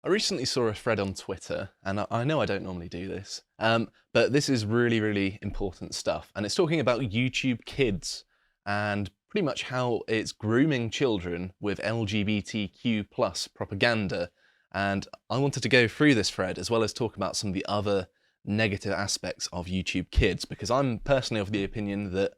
I recently saw a thread on Twitter, and I know I don't normally do this, but this is really, really important stuff. And it's talking about YouTube Kids and pretty much how it's grooming children with LGBTQ plus propaganda. And I wanted to go through this thread as well as talk about some of the other negative aspects of YouTube Kids, because I'm personally of the opinion that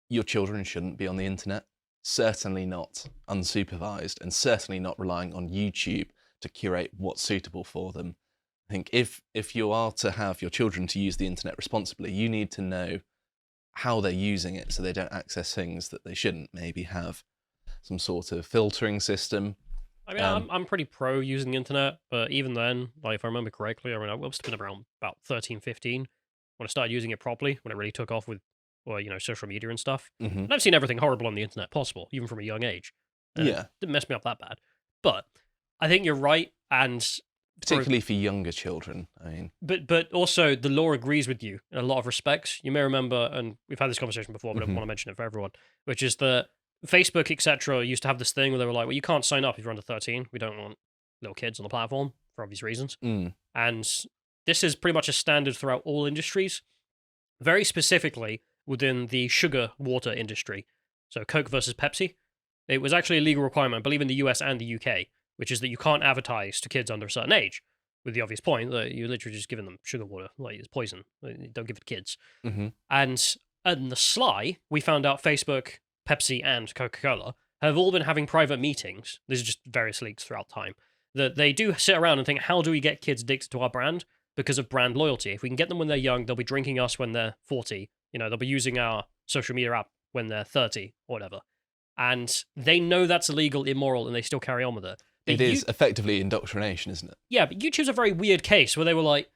your children shouldn't be on the internet, certainly not unsupervised, and certainly not relying on YouTube to curate what's suitable for them. I think if you are to have your children to use the internet responsibly, you need to know how they're using it so they don't access things that they shouldn't. Maybe have some sort of filtering system. I mean, I'm pretty pro using the internet, but even then, like if I remember correctly, I mean, I must have been around about 13, 15 when I started using it properly, when it really took off with, well, social media and stuff. Mm-hmm. And I've seen everything horrible on the internet possible, even from a young age. Yeah. It didn't mess me up that bad. But I think you're right, and particularly for younger children, I mean. But also, the law agrees with you in a lot of respects. You may remember, and we've had this conversation before, but I want to mention it for everyone, which is that Facebook, etc., used to have this thing where they were like, well, you can't sign up if you're under 13. We don't want little kids on the platform for obvious reasons. And this is pretty much a standard throughout all industries, very specifically within the sugar water industry. So Coke versus Pepsi. It was actually a legal requirement, I believe, in the US and the UK, which is that you can't advertise to kids under a certain age, with the obvious point that you're literally just giving them sugar water, like it's poison. Don't give it to kids. And on the sly, we found out Facebook, Pepsi, and Coca-Cola have all been having private meetings. This is just various leaks throughout time. That they do sit around and think, how do we get kids addicted to our brand? Because of brand loyalty. If we can get them when they're young, they'll be drinking us when they're 40. They'll be using our social media app when they're 30 or whatever. And they know that's illegal, immoral, and they still carry on with it. But it is effectively indoctrination, isn't it? Yeah, but YouTube's a very weird case where they were like,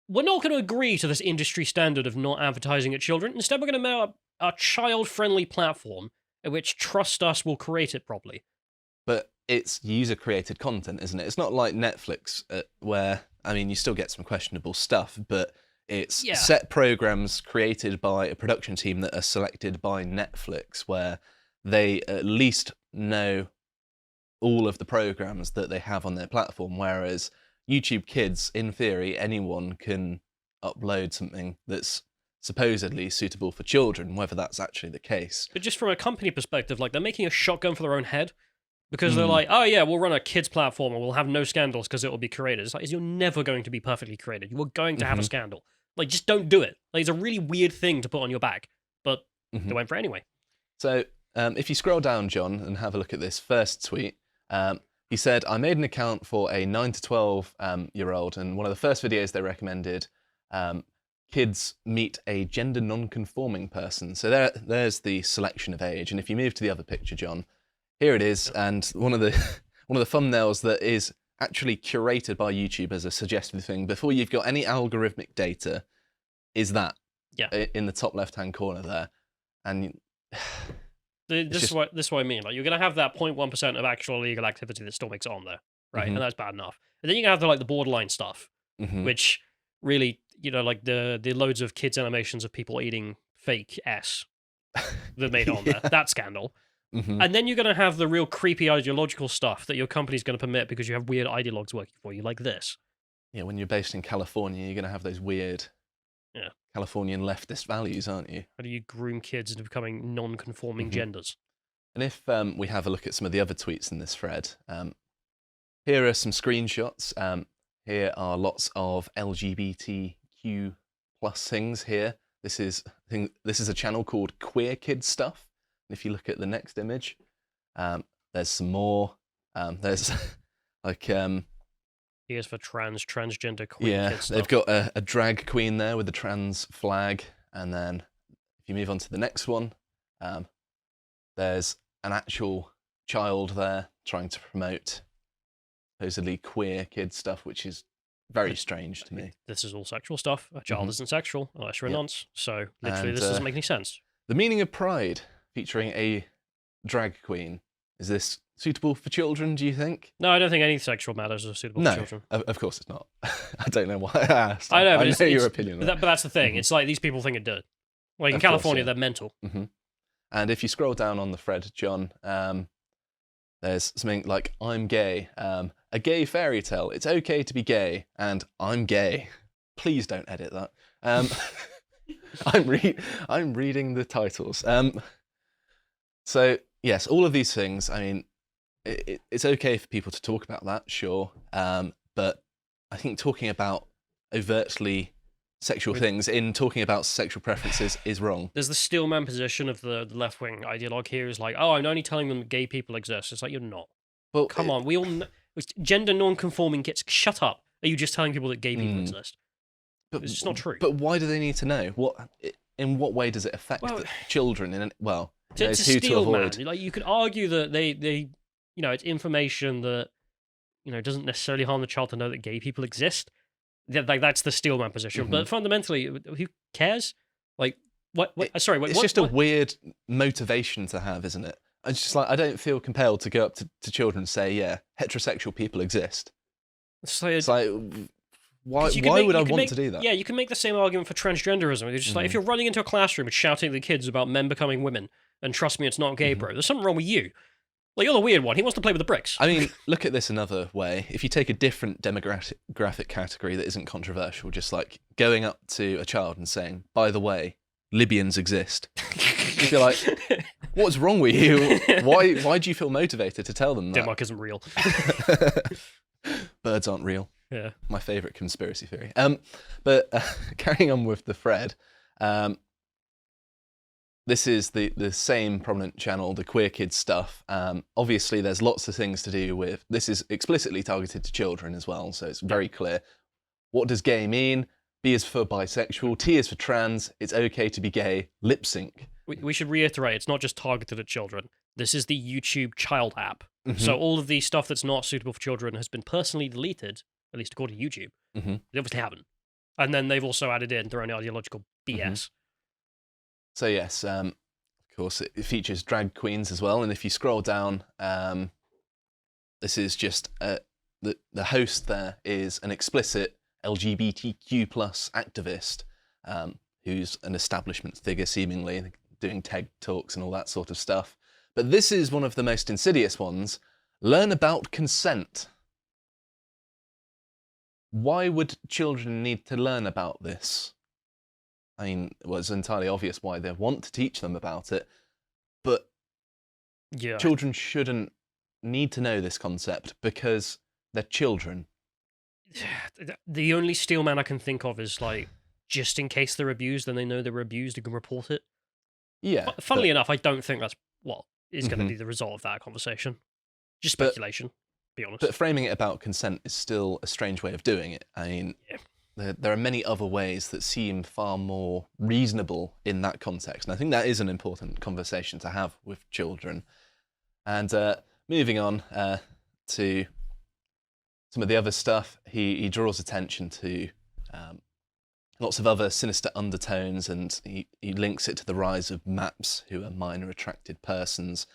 we're not going to agree to this industry standard of not advertising at children. Instead, we're going to make a child-friendly platform in which trust us will create it properly. But it's user-created content, isn't it? It's not like Netflix, where, I mean, you still get some questionable stuff, but it's set programs created by a production team that are selected by Netflix, where they at least know all of the programs that they have on their platform, whereas YouTube Kids, in theory, anyone can upload something that's supposedly suitable for children, whether that's actually the case. But just from a company perspective, like, they're making a shotgun for their own head, because they're like, oh yeah, we'll run a kids platform and we'll have no scandals because it will be created. It's like, you're never going to be perfectly created. You are going to have a scandal. Like, just don't do it. Like, it's a really weird thing to put on your back, but they went for it anyway. So if you scroll down, John, and have a look at this first tweet, he said, I made an account for a 9 to 12 year old, and one of the first videos they recommended, kids meet a gender non-conforming person. So there's the selection of age. And if you move to the other picture, John, here it is. And one of the thumbnails that is actually curated by YouTube as a suggestive thing, before you've got any algorithmic data, is that in the top left-hand corner there. And this is what I mean. Like, you're going to have that 0.1% of actual illegal activity that still makes it on there, right? And that's bad enough. And then you have the borderline stuff, which really, like the loads of kids animations of people eating fake S that made it on there. That scandal. And then you're going to have the real creepy ideological stuff that your company's going to permit because you have weird ideologues working for you, like this. Yeah, when you're based in California, you're going to have those weird Californian leftist values, aren't you? How do you groom kids into becoming non-conforming genders? And if we have a look at some of the other tweets in this thread, here are some screenshots. Here are lots of LGBTQ plus things here. This is a channel called Queer Kid Stuff. And if you look at the next image, there's some more. There's like here's for transgender queer kid stuff. They've got a drag queen there with the trans flag, and then if you move on to the next one, there's an actual child there trying to promote supposedly queer kid stuff, which is very strange to me. This is all sexual stuff. A child isn't sexual unless you're a nonce. So literally, this doesn't make any sense. The Meaning of Pride, featuring a drag queen. Is this suitable for children, do you think? No, I don't think any sexual matters are suitable for children. Of course it's not. I don't know why I asked. I know, but I know your opinion. But that's the thing. It's like these people think it did. Like in California, they're mental. And if you scroll down on the thread, John, there's something like, I'm gay. a gay fairy tale. It's okay to be gay, and I'm gay. Please don't edit that. I'm reading the titles. So yes, all of these things. I mean, it's okay for people to talk about that, sure. But I think talking about overtly sexual things in talking about sexual preferences is wrong. There's the steelman position of the left-wing ideologue here is like, oh, I'm only telling them gay people exist. It's like, you're not. Well, Come on, we all know. Gender non-conforming kids, shut up. Are you just telling people that gay people exist? But it's just not true. But why do they need to know? In what way does it affect the children? To steal, man. Like, you could argue that they it's information that doesn't necessarily harm the child to know that gay people exist. That's the steelman position. But fundamentally, who cares? Like, what? Sorry, it's just a weird motivation to have, isn't it? It's just like, I don't feel compelled to go up to children and say, yeah, heterosexual people exist. It's like, why would I want to do that? Yeah, you can make the same argument for transgenderism. It's just like, if you're running into a classroom and shouting at the kids about men becoming women, and trust me, it's not gay, bro, there's something wrong with you. Like, you're the weird one. He wants to play with the bricks. I mean, look at this another way. If you take a different demographic category that isn't controversial, just like going up to a child and saying, by the way, Libyans exist. You'd be like, what's wrong with you? Why do you feel motivated to tell them that? Denmark isn't real. Birds aren't real. Yeah. My favourite conspiracy theory. But carrying on with the thread, this is the same prominent channel, the queer kids stuff. Obviously, there's lots of things to do with... This is explicitly targeted to children as well, so it's very clear. What does gay mean? B is for bisexual, T is for trans, it's okay to be gay, lip sync. We should reiterate, it's not just targeted at children. This is the YouTube child app. So all of the stuff that's not suitable for children has been personally deleted, at least according to YouTube. They obviously haven't. And then they've also added in their own ideological BS. So yes, of course, it features drag queens as well. And if you scroll down, this is just the host there is an explicit LGBTQ plus activist who's an establishment figure, seemingly doing TED talks and all that sort of stuff. But this is one of the most insidious ones. Learn about consent. Why would children need to learn about this? I mean, well, it's entirely obvious why they want to teach them about it, but children shouldn't need to know this concept because they're children. The only steelman I can think of is like, just in case they're abused and they know they were abused, you can report it. Yeah. Funnily enough, I don't think that's what is going to be the result of that conversation. Just speculation, be honest. But framing it about consent is still a strange way of doing it. I mean, there are many other ways that seem far more reasonable in that context. And I think that is an important conversation to have with children. And moving on to some of the other stuff, he draws attention to lots of other sinister undertones, and he links it to the rise of MAPs, who are minor attracted persons.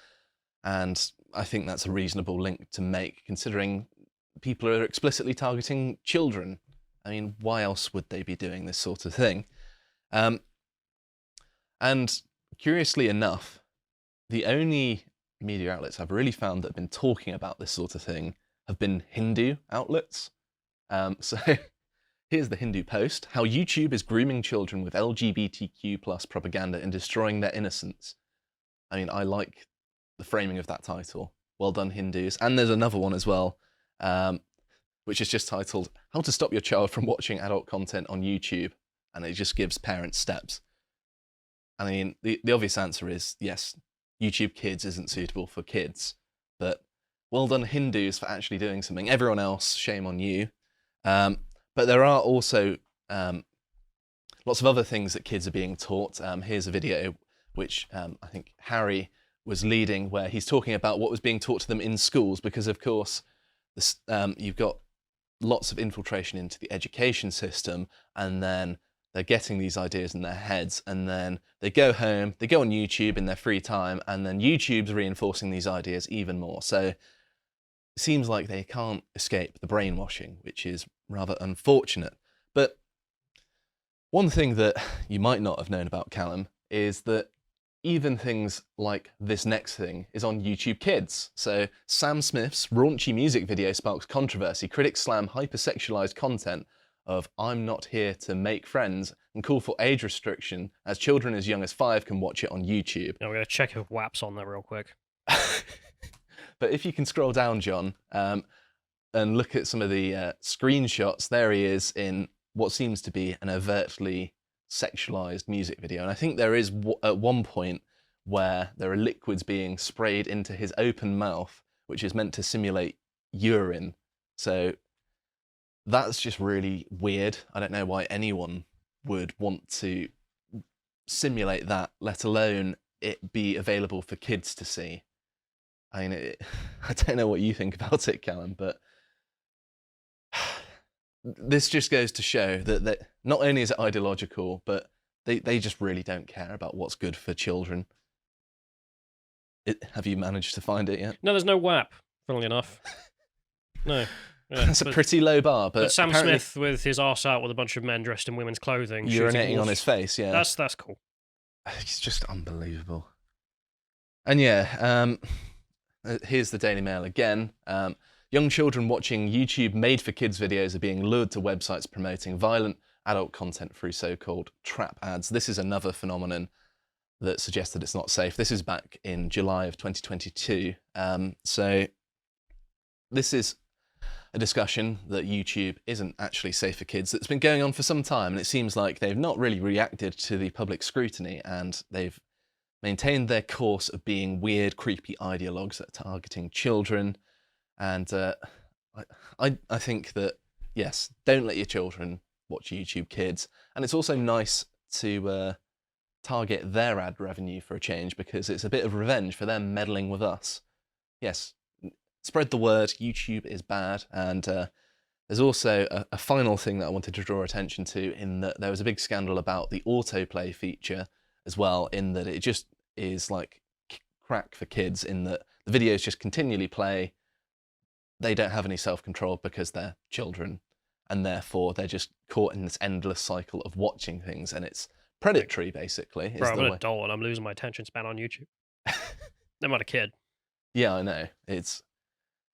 And I think that's a reasonable link to make, considering people are explicitly targeting children. I mean, why else would they be doing this sort of thing? And curiously enough, the only media outlets I've really found that have been talking about this sort of thing have been Hindu outlets. So here's the Hindu Post: how YouTube is grooming children with LGBTQ plus propaganda and destroying their innocence. I mean, I like the framing of that title. Well done, Hindus. And there's another one as well, which is just titled, How to Stop Your Child from Watching Adult Content on YouTube. And it just gives parents steps. I mean, the obvious answer is, yes, YouTube Kids isn't suitable for kids. But well done, Hindus, for actually doing something. Everyone else, shame on you. But there are also lots of other things that kids are being taught. Here's a video which I think Harry was leading, where he's talking about what was being taught to them in schools, because of course this, you've got lots of infiltration into the education system, and then they're getting these ideas in their heads, and then they go home, they go on YouTube in their free time, and then YouTube's reinforcing these ideas even more. So it seems like they can't escape the brainwashing, which is rather unfortunate. But one thing that you might not have known about Callum is that even things like this next thing is on YouTube Kids. So Sam Smith's raunchy music video sparks controversy. Critics slam hypersexualized content of "I'm not here to make friends" and call for age restriction as children as young as 5 can watch it on YouTube. Now we're going to check if WAP's on there real quick. But if you can scroll down, John, and look at some of the screenshots, there he is in what seems to be an overtly sexualized music video. And I think there is at one point where there are liquids being sprayed into his open mouth, which is meant to simulate urine. So that's just really weird. I don't know why anyone would want to simulate that, let alone it be available for kids to see. I mean, I don't know what you think about it, Callum, but this just goes to show that not only is it ideological, but they just really don't care about what's good for children. Have you managed to find it yet? No, there's no WAP, funnily enough. No. Yeah, That's a pretty low bar, but Sam Smith with his arse out with a bunch of men dressed in women's clothing. Urinating on his face, yeah. That's cool. It's just unbelievable. And yeah, here's the Daily Mail again. Young children watching YouTube made-for-kids videos are being lured to websites promoting violent adult content through so-called trap ads. This is another phenomenon that suggests that it's not safe. This is back in July of 2022. So this is a discussion that YouTube isn't actually safe for kids that's been going on for some time, and it seems like they've not really reacted to the public scrutiny, and they've maintained their course of being weird, creepy ideologues that are targeting children. And I think that, yes, don't let your children watch YouTube Kids. And it's also nice to target their ad revenue for a change, because it's a bit of revenge for them meddling with us. Yes, spread the word, YouTube is bad. And there's also a final thing that I wanted to draw attention to, in that there was a big scandal about the autoplay feature as well, in that it just is like crack for kids, in that the videos just continually play. They don't have any self-control because they're children, and therefore they're just caught in this endless cycle of watching things, and it's predatory, basically. Bro, I'm an adult and I'm losing my attention span on YouTube. I'm not a kid. Yeah, I know. It's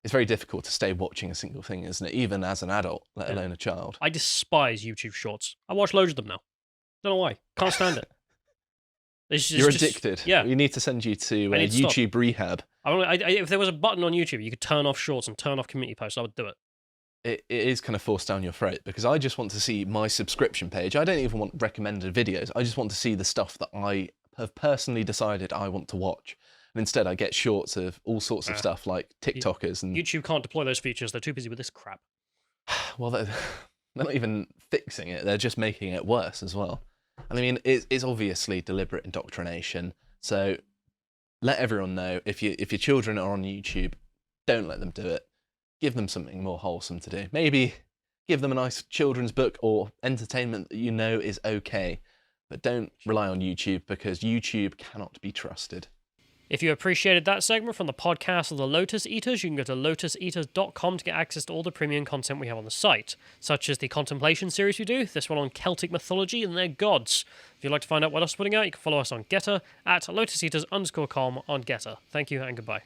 very difficult to stay watching a single thing, isn't it? Even as an adult, let alone a child. I despise YouTube Shorts. I watch loads of them now. Don't know why. Can't stand it. You're addicted. Yeah. We need to send you to YouTube rehab. If there was a button on YouTube, you could turn off Shorts and turn off community posts, I would do it. It is kind of forced down your throat, because I just want to see my subscription page. I don't even want recommended videos. I just want to see the stuff that I have personally decided I want to watch. And instead I get shorts of all sorts of stuff, like TikTokers. And YouTube can't deploy those features. They're too busy with this crap. Well, they're not even fixing it. They're just making it worse as well. And I mean, it's obviously deliberate indoctrination. So let everyone know, if your children are on YouTube, don't let them do it. Give them something more wholesome to do. Maybe give them a nice children's book or entertainment that you know is okay. But don't rely on YouTube, because YouTube cannot be trusted. If you appreciated that segment from the podcast of the Lotus Eaters, you can go to lotuseaters.com to get access to all the premium content we have on the site, such as the Contemplation series we do, this one on Celtic mythology and their gods. If you'd like to find out what else we're putting out, you can follow us on Getter at lotuseaters_com on Getter. Thank you and goodbye.